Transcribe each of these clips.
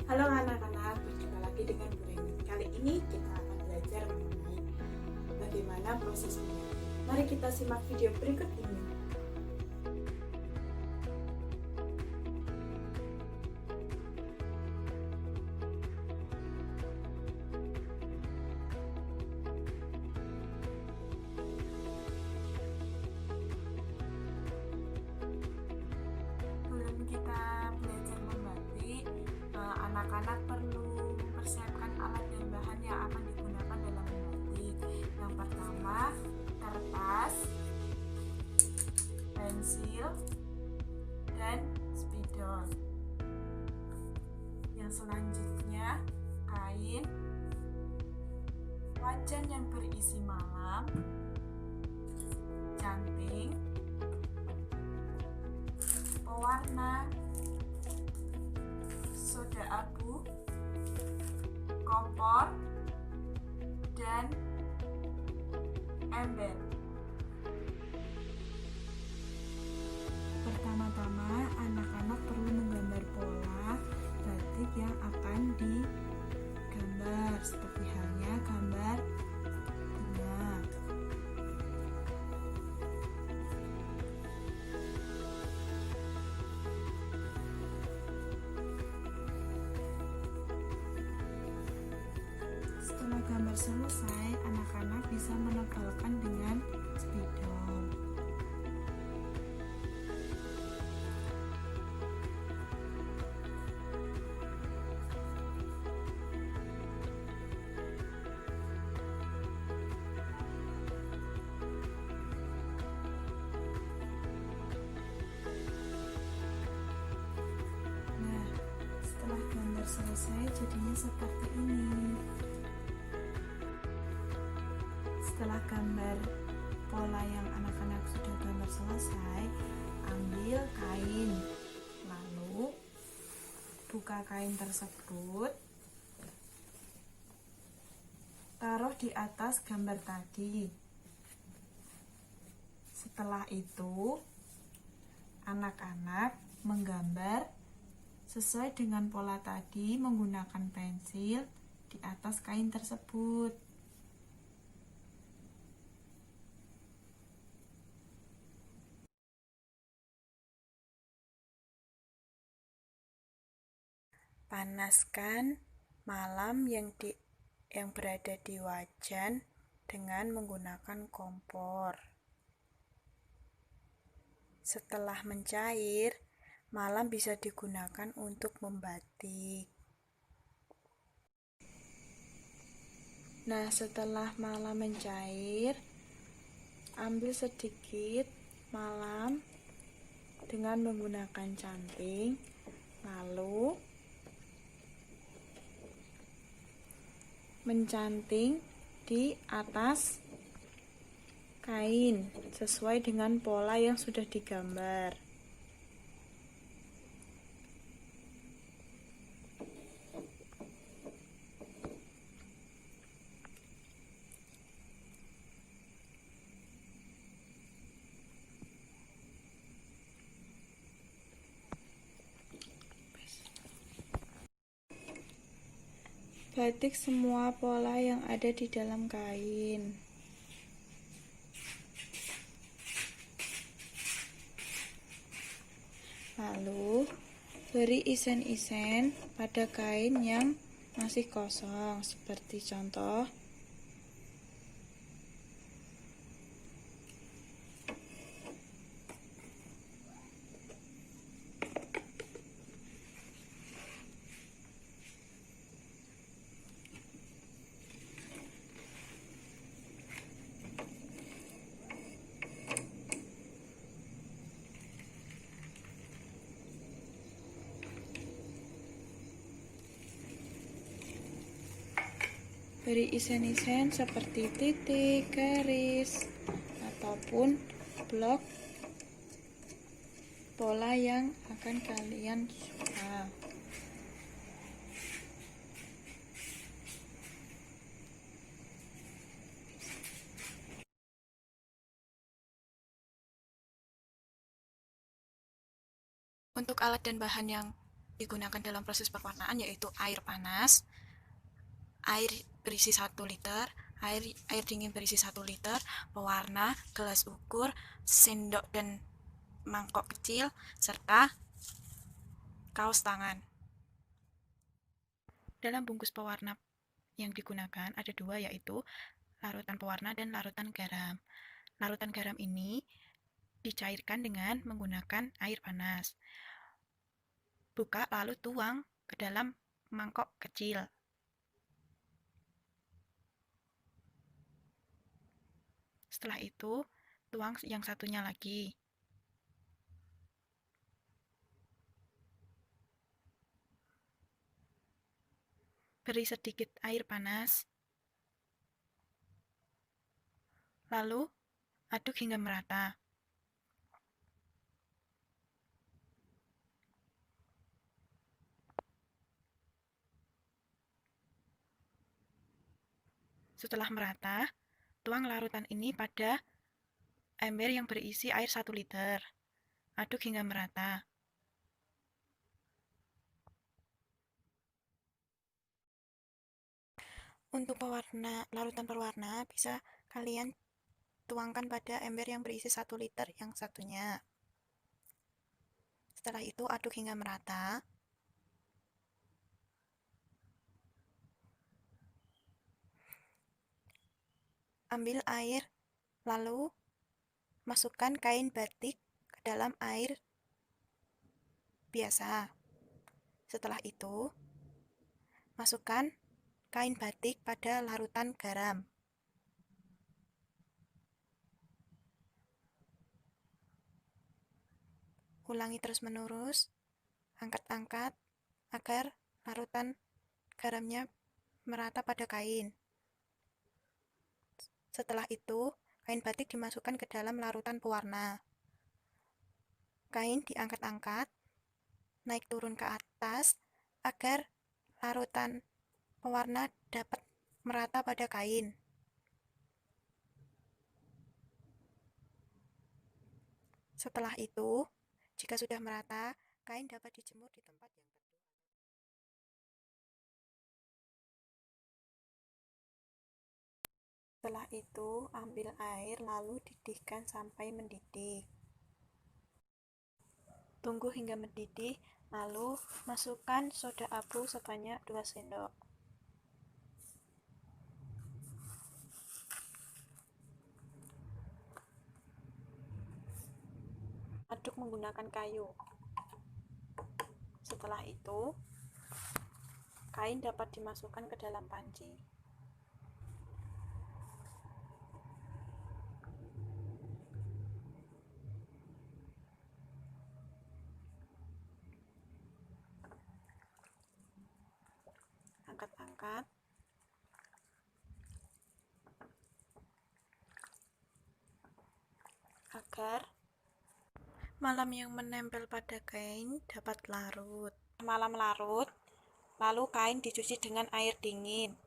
Halo anak-anak, berjumpa lagi dengan Bu Reni. Kali ini kita akan belajar mengenai bagaimana proses menyanyi. Mari kita simak video berikut ini. Sebelum kita belajar membatik, anak-anak perlu mempersiapkan alat dan bahan yang akan digunakan dalam membatik. Yang pertama, kertas, pensil, dan spidol. Yang selanjutnya, kain, wajan yang berisi malam, canting, pewarna, soda abu, kompor, dan ember. Pertama-tama, anak-anak perlu menggambar pola batik yang akan digambar, seperti halnya gambar bunga. Setelah gambar selesai, anak-anak bisa menebalkan dengan spidol. Nah, setelah gambar selesai, jadinya seperti ini. Setelah gambar pola yang anak-anak sudah gambar selesai, ambil kain, lalu buka kain tersebut, taruh di atas gambar tadi. Setelah itu, anak-anak menggambar sesuai dengan pola tadi menggunakan pensil di atas kain tersebut. Panaskan malam yang berada di wajan dengan menggunakan kompor. Setelah mencair, malam bisa digunakan untuk membatik. Nah, setelah malam mencair, ambil sedikit malam dengan menggunakan canting, lalu mencanting di atas kain sesuai dengan pola yang sudah digambar. Batik semua pola yang ada di dalam kain. Lalu, beri isen-isen pada kain yang masih kosong, seperti contoh beri isen-isen seperti titik, garis, ataupun blok pola yang akan kalian suka. Untuk alat dan bahan yang digunakan dalam proses pewarnaan yaitu air panas, air berisi 1 liter, air dingin berisi 1 liter, pewarna, gelas ukur, sendok dan mangkok kecil, serta kaos tangan. Dalam bungkus pewarna yang digunakan ada 2, yaitu larutan pewarna dan larutan garam. Larutan garam ini dicairkan dengan menggunakan air panas. Buka lalu tuang ke dalam mangkok kecil. Setelah itu, tuang yang satunya lagi. Beri sedikit air panas. Lalu, aduk hingga merata. Setelah merata, tuang larutan ini pada ember yang berisi air 1 liter. Aduk hingga merata. Untuk larutan pewarna bisa kalian tuangkan pada ember yang berisi 1 liter yang satunya. Setelah itu aduk hingga merata. Ambil air, lalu masukkan kain batik ke dalam air biasa. Setelah itu, masukkan kain batik pada larutan garam. Ulangi terus-menerus, angkat-angkat agar larutan garamnya merata pada kain. Setelah itu, kain batik dimasukkan ke dalam larutan pewarna. Kain diangkat-angkat, naik turun ke atas, agar larutan pewarna dapat merata pada kain. Setelah itu, jika sudah merata, kain dapat dijemur di tempat yang teduh. Setelah itu, ambil air lalu didihkan sampai mendidih. Tunggu hingga mendidih, lalu masukkan soda abu sebanyak 2 sendok. Aduk menggunakan kayu. Setelah itu, kain dapat dimasukkan ke dalam panci. Angkat-angkat. Agar malam yang menempel pada kain dapat larut. Malam larut, lalu kain dicuci dengan air dingin.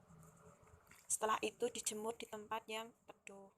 Setelah itu dijemur di tempat yang teduh.